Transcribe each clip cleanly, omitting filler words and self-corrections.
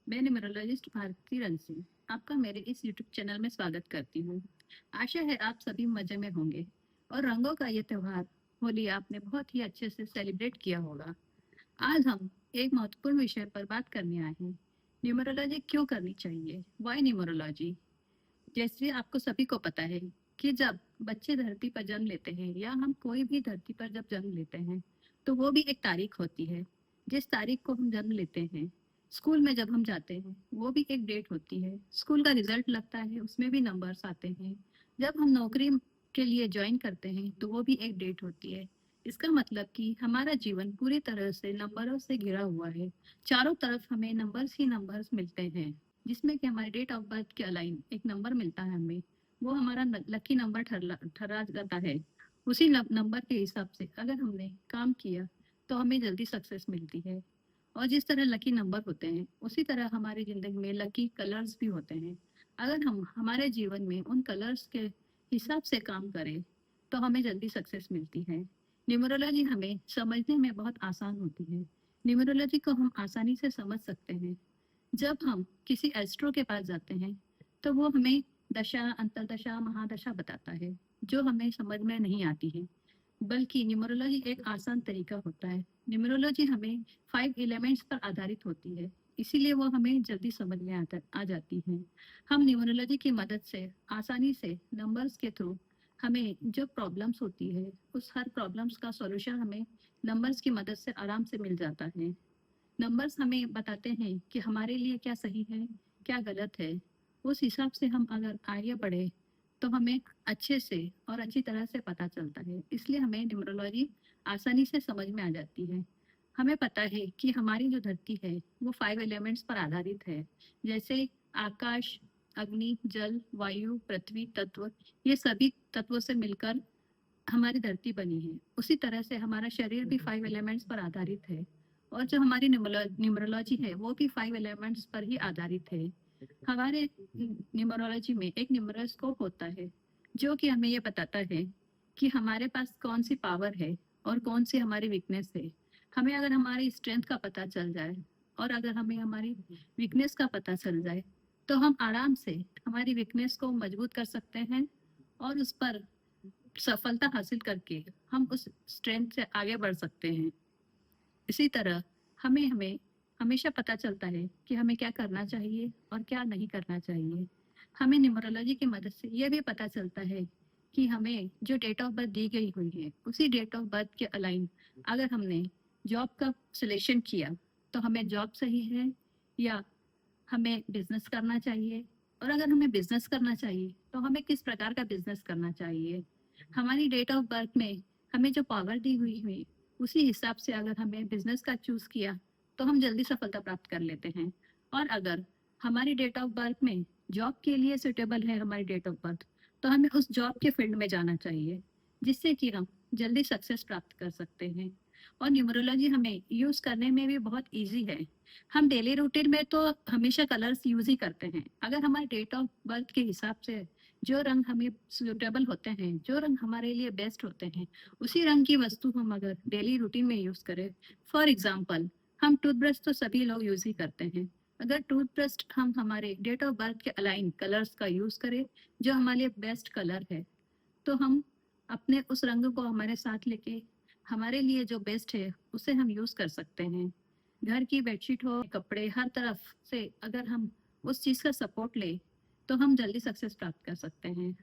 मैं न्यूमरोलॉजिस्ट भारती रंसी आपका मेरे इस यूट्यूब चैनल में स्वागत करती हूँ। आशा है आप सभी मजे में होंगे और रंगों का ये त्योहार होली आपने बहुत ही अच्छे से सेलिब्रेट किया होगा। आज हम एक महत्वपूर्ण विषय पर बात करने आए हैं। न्यूमरोलॉजी क्यों करनी चाहिए? Why numerology? जैसे आपको सभी को पता है कि जब बच्चे धरती पर जन्म लेते हैं या हम कोई भी धरती पर जब जन्म लेते हैं तो वो भी एक तारीख होती है। जिस तारीख को हम जन्म लेते हैं, स्कूल में जब हम जाते हैं वो भी एक डेट होती है। स्कूल का रिजल्ट लगता है, उसमें भी नंबर्स आते हैं। जब हम नौकरी के लिए ज्वाइन करते हैं तो वो भी एक डेट होती है। इसका मतलब कि हमारा जीवन पूरी तरह से नंबरों से घिरा हुआ है। चारों तरफ हमें नंबर्स ही नंबर्स मिलते हैं, जिसमें कि हमारे डेट ऑफ बर्थ के अलाइन एक नंबर मिलता है हमें। वो हमारा लकी नंबर ठहरा जाता है। उसी नंबर के हिसाब से अगर हमने काम किया तो हमें जल्दी सक्सेस मिलती है। और जिस तरह लकी नंबर होते हैं उसी तरह हमारी जिंदगी में लकी कलर्स भी होते हैं। अगर हम हमारे जीवन में उन कलर्स के हिसाब से काम करें तो हमें जल्दी सक्सेस मिलती है। न्यूमरोलॉजी हमें समझने में बहुत आसान होती है। न्यूमरोलॉजी को हम आसानी से समझ सकते हैं। जब हम किसी एस्ट्रो के पास जाते हैं तो वो हमें दशा, अंतरदशा, महादशा बताता है, जो हमें समझ में नहीं आती है। बल्कि न्यूमरोलॉजी एक आसान तरीका होता है। न्यूमरोलॉजी हमें 5 एलिमेंट्स पर आधारित होती है, इसीलिए वो हमें जल्दी समझ में आ जाती है। हम न्यूमरोलॉजी की मदद से आसानी से नंबर्स के थ्रू हमें जो प्रॉब्लम्स होती है उस हर प्रॉब्लम्स का सॉल्यूशन हमें नंबर्स की मदद से आराम से मिल जाता है। नंबर्स हमें बताते हैं कि हमारे लिए क्या सही है, क्या गलत है। उस हिसाब से हम अगर आगे बढ़े तो हमें अच्छे से और अच्छी तरह से पता चलता है। इसलिए हमें न्यूमरोलॉजी आसानी से समझ में आ जाती है। हमें पता है कि हमारी जो धरती है वो 5 एलिमेंट्स पर आधारित है। जैसे आकाश, अग्नि, जल, वायु, पृथ्वी तत्व, ये सभी तत्वों से मिलकर हमारी धरती बनी है। उसी तरह से हमारा शरीर भी 5 एलिमेंट्स पर आधारित है। और जो हमारी न्यूमरोलॉजी है वो भी 5 एलिमेंट्स पर ही आधारित है। हमारे न्यूमरोलॉजी में एक न्यूमरोस्कोप होता है जो कि हमें ये बताता है कि हमारे पास कौन सी पावर है और कौन सी हमारी वीकनेस है। हमें अगर हमारी स्ट्रेंथ का पता चल जाए और अगर हमें हमारी वीकनेस का पता चल जाए तो हम आराम से हमारी वीकनेस को मजबूत कर सकते हैं और उस पर सफलता हासिल करके हम उस स्ट्रेंथ से आगे बढ़ सकते हैं। इसी तरह हमें हमें हमेशा पता चलता है कि हमें क्या करना चाहिए और क्या नहीं करना चाहिए। हमें न्यूमरोलॉजी की मदद से यह भी पता चलता है कि हमें जो डेट ऑफ बर्थ दी गई हुई है उसी डेट ऑफ बर्थ के अलाइन अगर हमने जॉब का सिलेक्शन किया तो हमें जॉब सही है या हमें बिजनेस करना चाहिए। और अगर हमें बिजनेस करना चाहिए तो हमें किस प्रकार का बिजनेस करना चाहिए। हमारी डेट ऑफ बर्थ में हमें जो पावर दी हुई है उसी हिसाब से अगर हमें बिजनेस का चूज किया तो हम जल्दी सफलता प्राप्त कर लेते हैं। और अगर हमारी डेट ऑफ बर्थ में जॉब के लिए सुटेबल है हमारी डेट ऑफ बर्थ तो हमें उस जॉब के फील्ड में जाना चाहिए, जिससे कि हम जल्दी सक्सेस प्राप्त कर सकते हैं। और न्यूमरोलॉजी हमें यूज करने में भी बहुत इजी है। हम डेली रूटीन में तो हमेशा कलर्स यूज ही करते हैं। अगर हमारे डेट ऑफ बर्थ के हिसाब से जो रंग हमें सुटेबल होते हैं, जो रंग हमारे लिए बेस्ट होते हैं, उसी रंग की वस्तु हम अगर डेली रूटीन में यूज करें। फॉर एग्जाम्पल, हम टूथब्रश तो सभी लोग यूज ही करते हैं। अगर टूथब्रश हम हमारे डेट ऑफ बर्थ के अलाइन कलर्स का यूज करें, जो हमारे लिए बेस्ट कलर है, तो हम अपने उस रंग को हमारे साथ लेके हमारे लिए जो बेस्ट है उसे हम यूज कर सकते हैं। घर की बेडशीट हो, कपड़े, हर तरफ से अगर हम उस चीज का सपोर्ट ले तो हम जल्दी सक्सेस प्राप्त कर सकते हैं।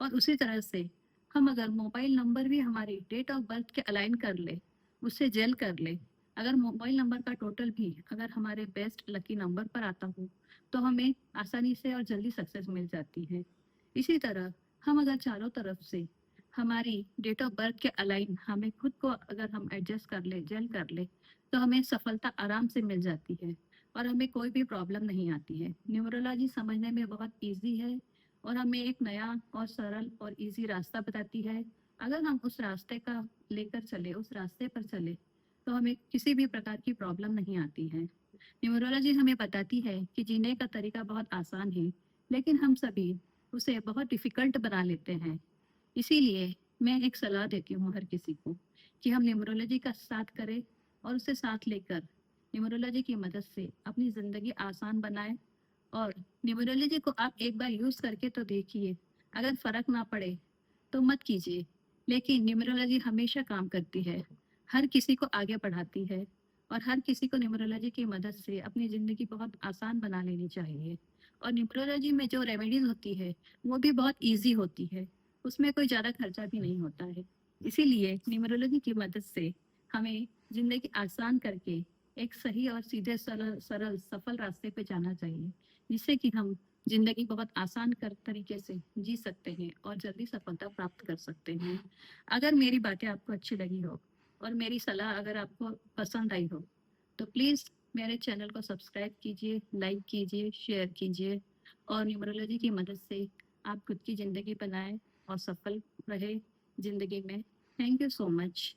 और उसी तरह से हम अगर मोबाइल नंबर भी हमारी डेट ऑफ बर्थ के अलाइन कर ले, उससे जेल कर ले, अगर मोबाइल नंबर का टोटल भी अगर हमारे बेस्ट लकी नंबर पर आता हो तो हमें आसानी से और जल्दी सक्सेस मिल जाती है। इसी तरह हम अगर चारों तरफ से हमारी डेट ऑफ बर्थ के अलाइन हमें खुद को अगर हम एडजस्ट कर ले, जेल कर ले, तो हमें सफलता आराम से मिल जाती है और हमें कोई भी प्रॉब्लम नहीं आती है। न्यूमरोलॉजी समझने में बहुत इजी है और हमें एक नया और सरल और इजी रास्ता बताती है। अगर हम उस रास्ते का लेकर चले, उस रास्ते पर चले, तो हमें किसी भी प्रकार की प्रॉब्लम नहीं आती है। न्यूमरोलॉजी हमें बताती है कि जीने का तरीका बहुत आसान है, लेकिन हम सभी उसे बहुत डिफिकल्ट बना लेते हैं। इसीलिए मैं एक सलाह देती हूँ हर किसी को कि हम न्यूमरोलॉजी का साथ करें और उसे साथ लेकर न्यूमरोलॉजी की मदद से अपनी ज़िंदगी आसान बनाएं। और न्यूमरोलॉजी को आप एक बार यूज़ करके तो देखिए, अगर फ़र्क ना पड़े तो मत कीजिए। लेकिन न्यूमरोलॉजी हमेशा काम करती है, हर किसी को आगे बढ़ाती है और हर किसी को न्यूमरोलॉजी की मदद से अपनी ज़िंदगी बहुत आसान बना लेनी चाहिए। और न्यूमरोलॉजी में जो रेमेडीज़ होती है, वो भी बहुत ईज़ी होती है, उसमें कोई ज़्यादा खर्चा भी नहीं होता है। इसीलिए न्यूमरोलॉजी की मदद से हमें ज़िंदगी आसान करके एक सही और सीधे सरल सरल सफल रास्ते पे जाना चाहिए, जिससे कि हम ज़िंदगी बहुत आसान कर तरीके से जी सकते हैं और जल्दी सफलता प्राप्त कर सकते हैं। अगर मेरी बातें आपको अच्छी लगी हो और मेरी सलाह अगर आपको पसंद आई हो, तो प्लीज़ मेरे चैनल को सब्सक्राइब कीजिए, लाइक कीजिए, शेयर कीजिए और न्यूमरोलॉजी की मदद से आप खुद की ज़िंदगी बनाएँ और सफल रहे ज़िंदगी में। Thank you so much.